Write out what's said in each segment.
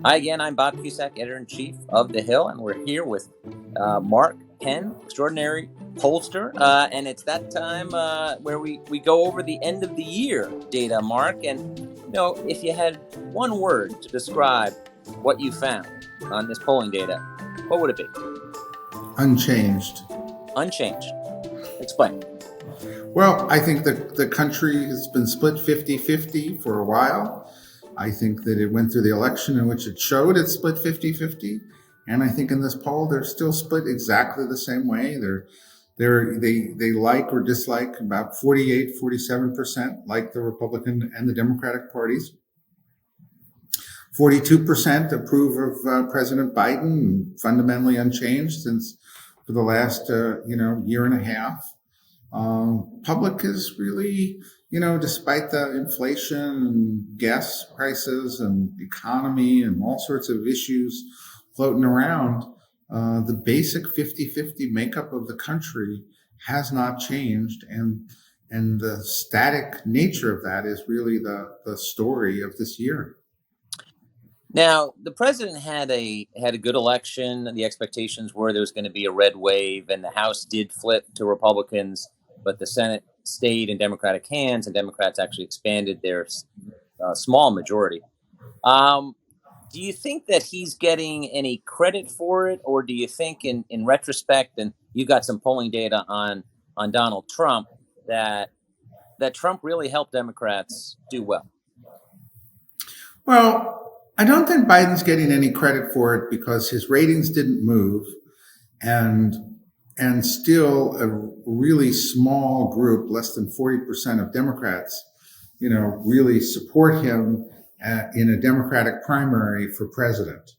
Hi again, I'm Bob Cusack, editor-in-chief of The Hill, and we're here with Mark Penn, extraordinary pollster, and it's that time where we go over the end of the year data, Mark. And if you had one word to describe what you found on this polling data, what would it be? Unchanged. Unchanged. Explain. Well, I think the country has been split 50-50 for a while. I think that it went through the election in which it showed it's split 50-50. And I think in this poll, they're still split exactly the same way. They like or dislike about 47% like the Republican and the Democratic parties. 42% approve of President Biden, fundamentally unchanged since for the last year and a half. Public is really, despite the inflation and gas prices and economy and all sorts of issues floating around, the basic 50-50 makeup of the country has not changed. And the static nature of that is really the story of this year. Now, the president had a good election. The expectations were there was going to be a red wave, and the House did flip to Republicans, but the Senate stayed in Democratic hands, and Democrats actually expanded their small majority. Do you think that he's getting any credit for it, or do you think, in retrospect, and you got some polling data on Donald Trump, that Trump really helped Democrats do well? Well, I don't think Biden's getting any credit for it because his ratings didn't move, and still a really small group, less than 40% of Democrats, really support him in a Democratic primary for president.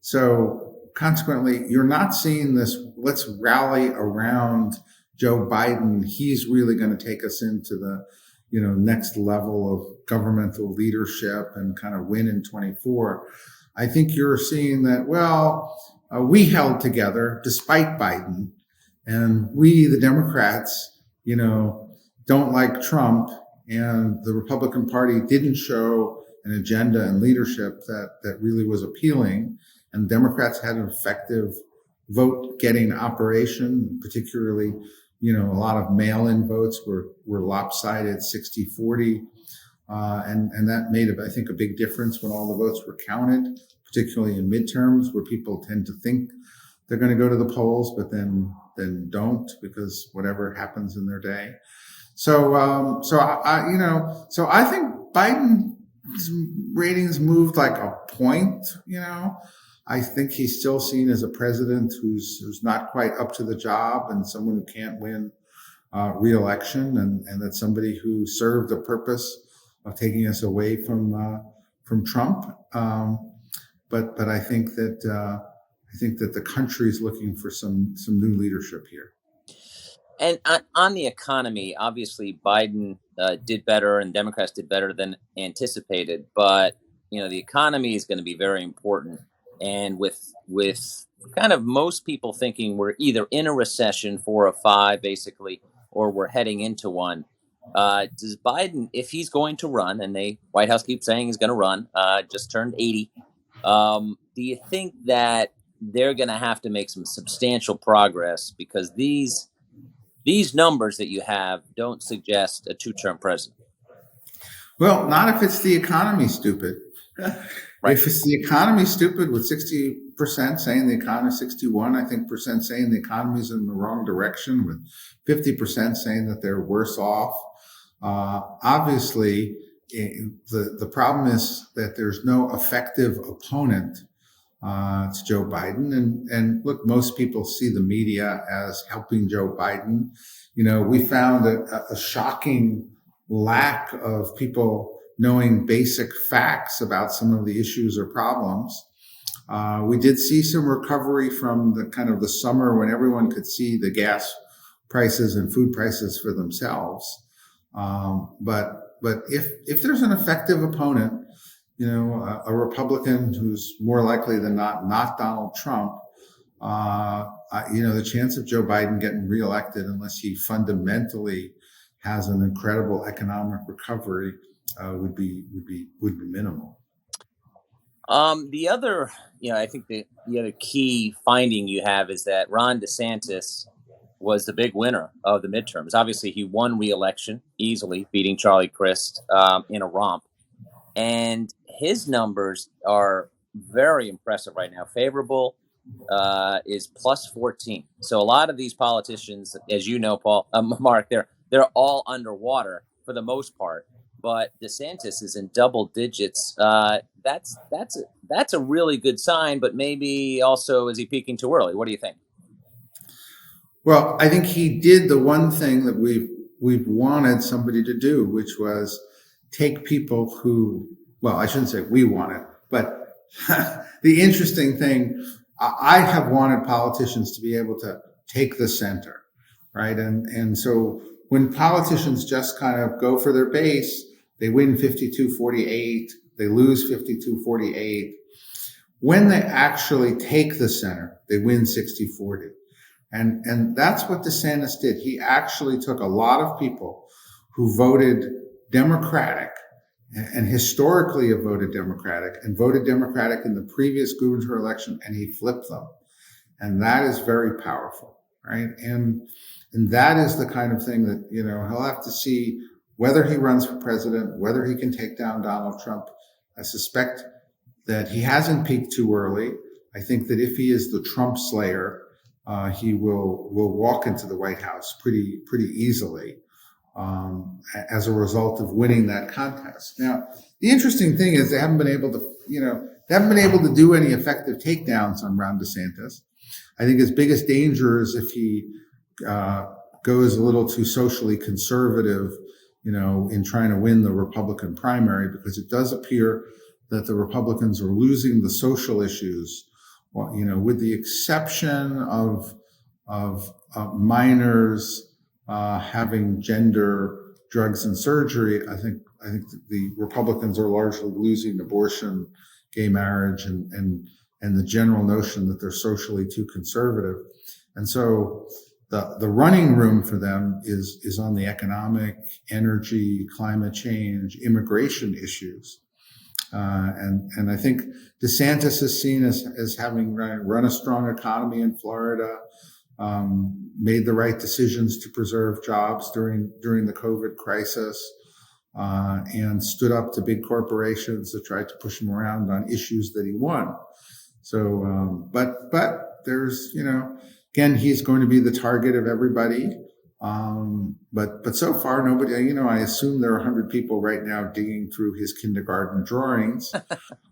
So consequently, you're not seeing this, let's rally around Joe Biden. He's really going to take us into the next level of governmental leadership and kind of win in 24. I think you're seeing that, we held together despite Biden, and we, the Democrats, don't like Trump, and the Republican Party didn't show an agenda and leadership that really was appealing, and Democrats had an effective vote-getting operation, particularly a lot of mail-in votes were lopsided 60-40. And that made, I think, a big difference when all the votes were counted, particularly in midterms, where people tend to think they're going to go to the polls, but then don't, because whatever happens in their day. So I think Biden's ratings moved like a point. I think he's still seen as a president who's not quite up to the job, and someone who can't win re-election, and that's somebody who served the purpose of taking us away from Trump. But I think that the country is looking for some new leadership here. And on the economy, obviously Biden did better, and Democrats did better than anticipated. But the economy is going to be very important. And with kind of most people thinking we're either in a recession, 4 or 5, basically, or we're heading into one, does Biden, if he's going to run, and the White House keeps saying he's going to run, just turned 80, do you think that they're going to have to make some substantial progress, because these numbers that you have don't suggest a 2-term president? Well, not if it's the economy, stupid. Right. If it's the economy, stupid, with 60% saying the economy, 61, I think, percent saying the economy's in the wrong direction, with 50% saying that they're worse off. Obviously, the problem is that there's no effective opponent to Joe Biden. And look, most people see the media as helping Joe Biden. We found a shocking lack of people knowing basic facts about some of the issues or problems. We did see some recovery from the kind of the summer when everyone could see the gas prices and food prices for themselves. But if there's an effective opponent, a Republican who's more likely than not Donald Trump, the chance of Joe Biden getting reelected, unless he fundamentally has an incredible economic recovery, would be minimal. The other, I think the other key finding you have is that Ron DeSantis was the big winner of the midterms. Obviously, he won re-election easily, beating Charlie Crist in a romp, and his numbers are very impressive right now. Favorable is plus 14. So a lot of these politicians, as you know, Paul, Mark, they're all underwater for the most part. But DeSantis is in double digits. That's a really good sign. But maybe also is he peaking too early? What do you think? Well, I think he did the one thing that we've wanted somebody to do, which was take people who, well, I shouldn't say we wanted, but the interesting thing, I have wanted politicians to be able to take the center, right? And so when politicians just kind of go for their base, they win 52-48, they lose 52-48. When they actually take the center, they win 60-40. And that's what DeSantis did. He actually took a lot of people who voted Democratic and historically have voted Democratic and voted Democratic in the previous gubernatorial election, and he flipped them. And that is very powerful, right? And that is the kind of thing that, he'll have to see whether he runs for president, whether he can take down Donald Trump. I suspect that he hasn't peaked too early. I think that if he is the Trump slayer, he will walk into the White House pretty easily as a result of winning that contest. Now, the interesting thing is they haven't been able to do any effective takedowns on Ron DeSantis. I think his biggest danger is if he goes a little too socially conservative, in trying to win the Republican primary, because it does appear that the Republicans are losing the social issues. Well, with the exception of minors having gender, drugs, and surgery, I think the Republicans are largely losing abortion, gay marriage, and the general notion that they're socially too conservative. And so the running room for them is on the economic, energy, climate change, immigration issues. And I think DeSantis is seen as having run a strong economy in Florida, made the right decisions to preserve jobs during the COVID crisis, and stood up to big corporations that tried to push him around on issues that he won. So, but there's, again, he's going to be the target of everybody. But so far, nobody, I assume there are 100 people right now digging through his kindergarten drawings.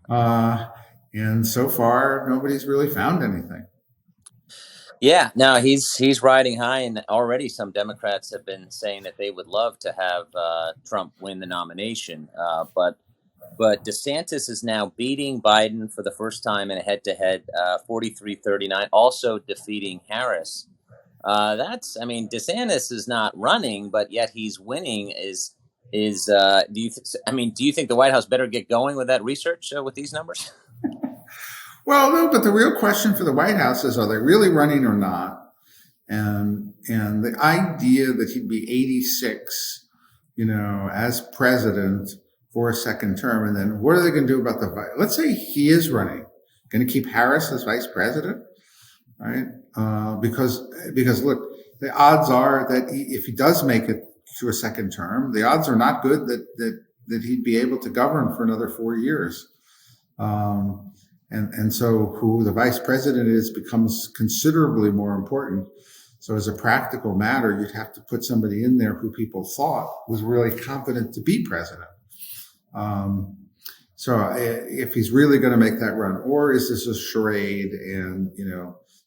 And so far, nobody's really found anything. Yeah, no, he's riding high, and already some Democrats have been saying that they would love to have Trump win the nomination. But DeSantis is now beating Biden for the first time in a head-to-head, 43-39, also defeating Harris. DeSantis is not running, but yet he's winning. Do you think the White House better get going with that research with these numbers? Well, no, but the real question for the White House is, are they really running or not? And the idea that he'd be 86, as president for a second term, and then what are they going to do about let's say he is running, going to keep Harris as vice president, right? Because look, the odds are that if he does make it to a second term, the odds are not good that he'd be able to govern for another 4 years. And so who the vice president is becomes considerably more important. So as a practical matter, you'd have to put somebody in there who people thought was really competent to be president. So if he's really going to make that run, or is this a charade and,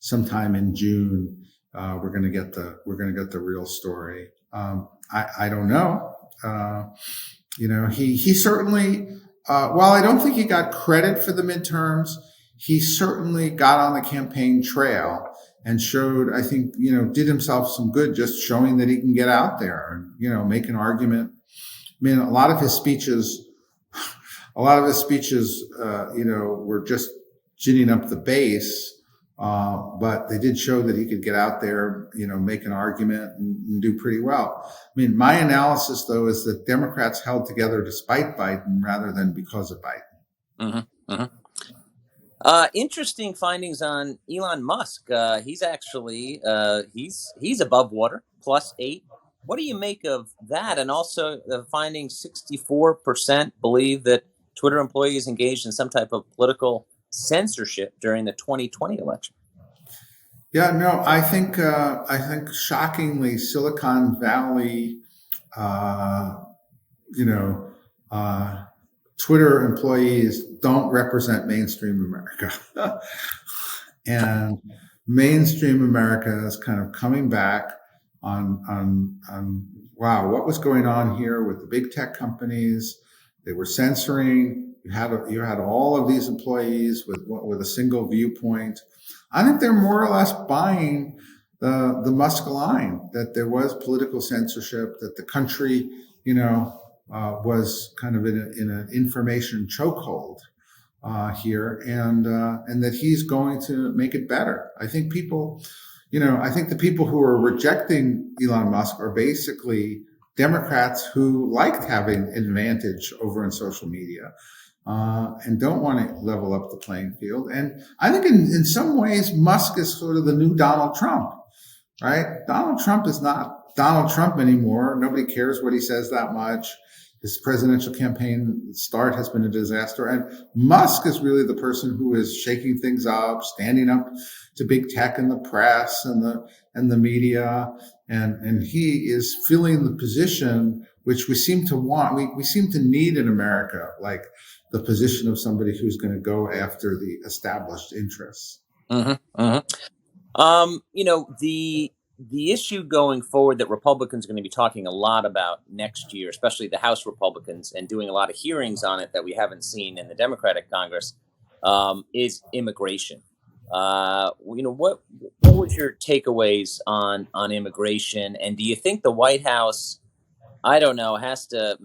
sometime in June, we're going to get the real story. I don't know. He certainly, while I don't think he got credit for the midterms, he certainly got on the campaign trail and showed, I think, did himself some good just showing that he can get out there and, make an argument. I mean, a lot of his speeches, were just ginning up the base. But they did show that he could get out there, make an argument and do pretty well. I mean, my analysis, though, is that Democrats held together despite Biden rather than because of Biden. Mm-hmm. Mm-hmm. Interesting findings on Elon Musk. He's actually he's above water, +8. What do you make of that? And also the finding 64% believe that Twitter employees engaged in some type of political censorship during the 2020 election. Yeah, no, I think shockingly, Silicon Valley, uh, you know, uh, Twitter employees don't represent mainstream America, and mainstream America is kind of coming back on wow, what was going on here with the big tech companies? They were censoring. You had all of these employees with a single viewpoint. I think they're more or less buying the Musk line that there was political censorship, that the country, was kind of in an information chokehold here, and that he's going to make it better. I think the people who are rejecting Elon Musk are basically Democrats who liked having an advantage over in social media, and don't want to level up the playing field. And I think in some ways, Musk is sort of the new Donald Trump, right? Donald Trump is not Donald Trump anymore. Nobody cares what he says that much. His presidential campaign start has been a disaster. And Musk is really the person who is shaking things up, standing up to big tech and the press and the media. And he is filling the position which we seem to want. We seem to need in America, like the position of somebody who's going to go after the established interests. Mm-hmm, mm-hmm. The issue going forward that Republicans are going to be talking a lot about next year, especially the House Republicans, and doing a lot of hearings on it that we haven't seen in the Democratic Congress, is immigration. What was your takeaways on immigration, and do you think the White House, I don't know, has to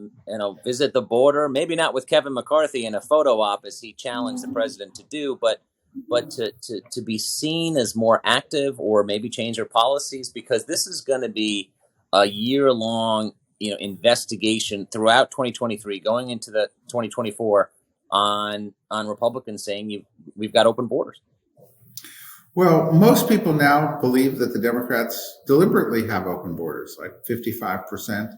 visit the border? Maybe not with Kevin McCarthy in a photo op as he challenged the president to do, but to be seen as more active, or maybe change their policies, because this is going to be a year-long investigation throughout 2023 going into the 2024 on Republicans saying we've got open borders. Well, most people now believe that the Democrats deliberately have open borders, like 55%.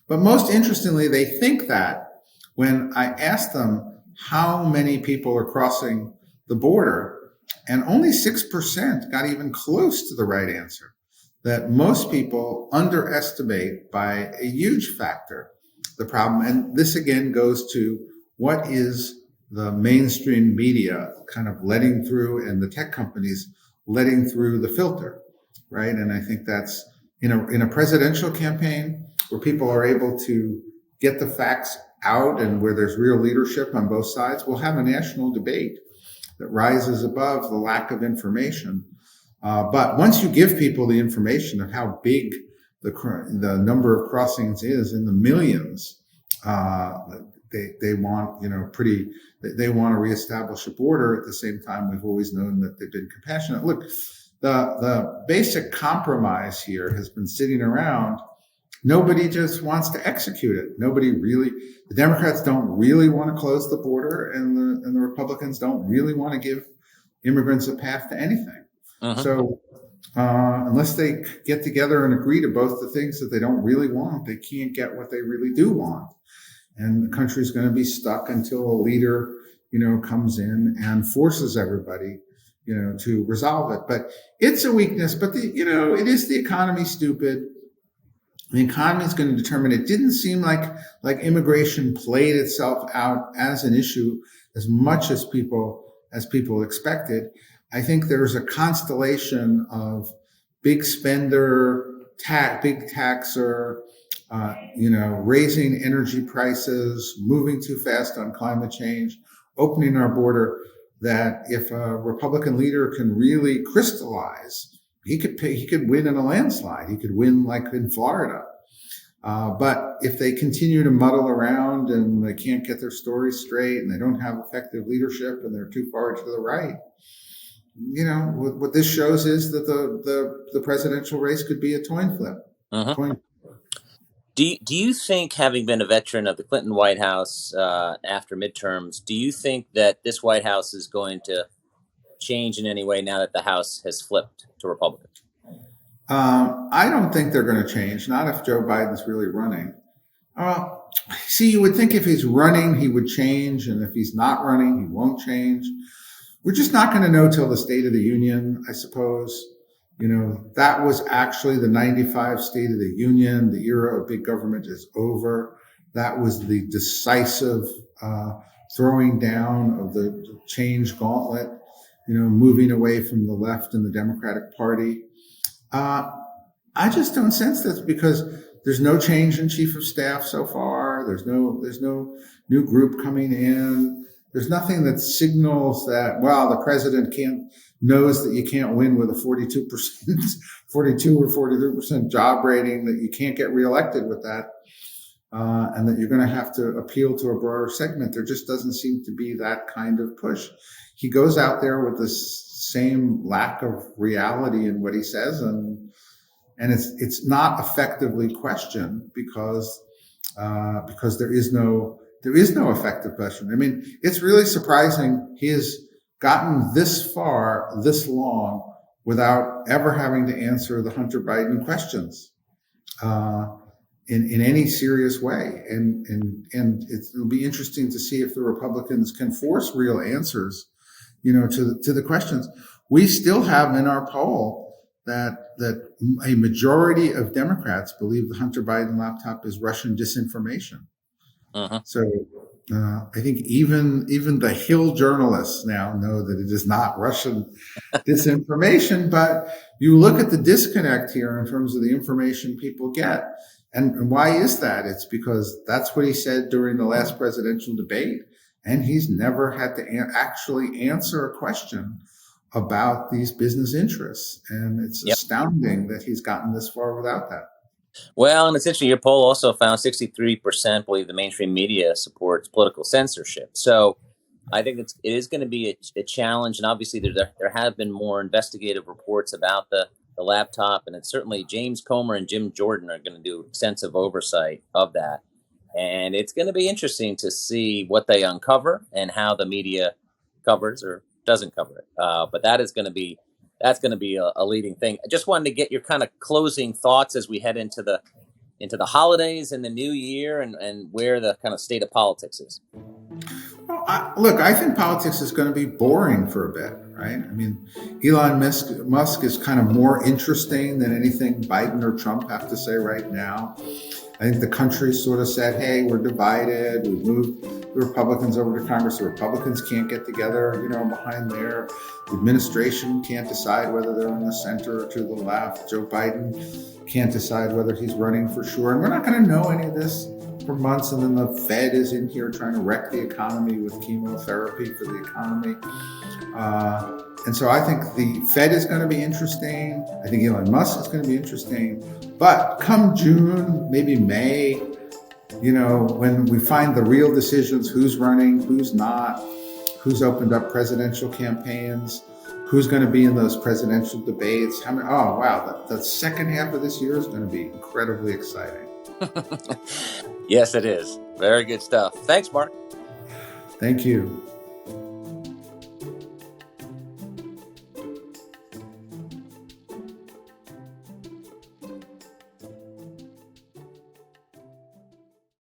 But most interestingly, they think that when I ask them how many people are crossing the border, and only 6% got even close to the right answer, that most people underestimate by a huge factor the problem. And this again goes to what is the mainstream media kind of letting through, and the tech companies letting through the filter, right? And I think that's in a presidential campaign where people are able to get the facts out and where there's real leadership on both sides, we'll have a national debate that rises above the lack of information. But once you give people the information of how big the number of crossings is in the millions, they want they want to reestablish a border. At the same time, we've always known that they've been compassionate. Look, the basic compromise here has been sitting around. Nobody just wants to execute it. The Democrats don't really want to close the border, and the Republicans don't really want to give immigrants a path to anything. Uh-huh. So unless they get together and agree to both the things that they don't really want, they can't get what they really do want. And the country's going to be stuck until a leader, comes in and forces everybody, to resolve it. But it's a weakness. But it is the economy, stupid. The economy is going to determine. It didn't seem like immigration played itself out as an issue as much as people expected. I think there's a constellation of big spender, big taxer, raising energy prices, moving too fast on climate change, opening our border, that if a Republican leader can really crystallize, he could win in a landslide. He could win like in Florida. But if they continue to muddle around and they can't get their story straight and they don't have effective leadership and they're too far to the right, what this shows is that the presidential race could be a coin flip. Uh-huh. Do you think, having been a veteran of the Clinton White House after midterms, do you think that this White House is going to change in any way now that the House has flipped to Republicans? I don't think they're going to change, not if Joe Biden's really running. See, you would think if he's running, he would change, and if he's not running, he won't change. We're just not going to know till the State of the Union, I suppose. That was actually the 95 State of the Union. The era of big government is over. That was the decisive throwing down of the change gauntlet, moving away from the left and the Democratic Party. I just don't sense this because there's no change in chief of staff so far. There's no new group coming in. There's nothing that signals that, well, the president knows that you can't win with a 42% or 43% job rating, that you can't get reelected with that, and that you're going to have to appeal to a broader segment. There just doesn't seem to be that kind of push. He goes out there with this same lack of reality in what he says, and it's not effectively questioned because there is no effective question. I mean, it's really surprising he has gotten this far, this long, without ever having to answer the Hunter Biden questions in any serious way. And it'll be interesting to see if the Republicans can force real answers, to the questions. We still have in our poll that a majority of Democrats believe the Hunter Biden laptop is Russian disinformation. Uh-huh. So I think even the Hill journalists now know that it is not Russian disinformation. But you look at the disconnect here in terms of the information people get. And why is that? It's because that's what he said during the last presidential debate. And he's never had to actually answer a question about these business interests. And it's astounding that he's gotten this far without that. Well, and it's interesting. Your poll also found 63% believe the mainstream media supports political censorship. So I think it is going to be a challenge. And obviously, there have been more investigative reports about the laptop. And it's certainly James Comer and Jim Jordan are going to do extensive oversight of that. And it's going to be interesting to see what they uncover and how the media covers or doesn't cover it. But that's going to be a leading thing. I just wanted to get your kind of closing thoughts as we head into the holidays and the new year and where the kind of state of politics is. Well, I think politics is going to be boring for a bit, right? I mean, Elon Musk is kind of more interesting than anything Biden or Trump have to say right now. I think the country sort of said, hey, we're divided. We've moved the Republicans over to Congress. The Republicans can't get together, behind there. The administration can't decide whether they're in the center or to the left. Joe Biden can't decide whether he's running for sure. And we're not going to know any of this for months. And then the Fed is in here trying to wreck the economy with chemotherapy for the economy. And so I think the Fed is going to be interesting. I think Elon Musk is going to be interesting. But come June, maybe May, when we find the real decisions, who's running, who's not, who's opened up presidential campaigns, who's going to be in those presidential debates. The second half of this year is going to be incredibly exciting. Yes, it is. Very good stuff. Thanks, Mark. Thank you.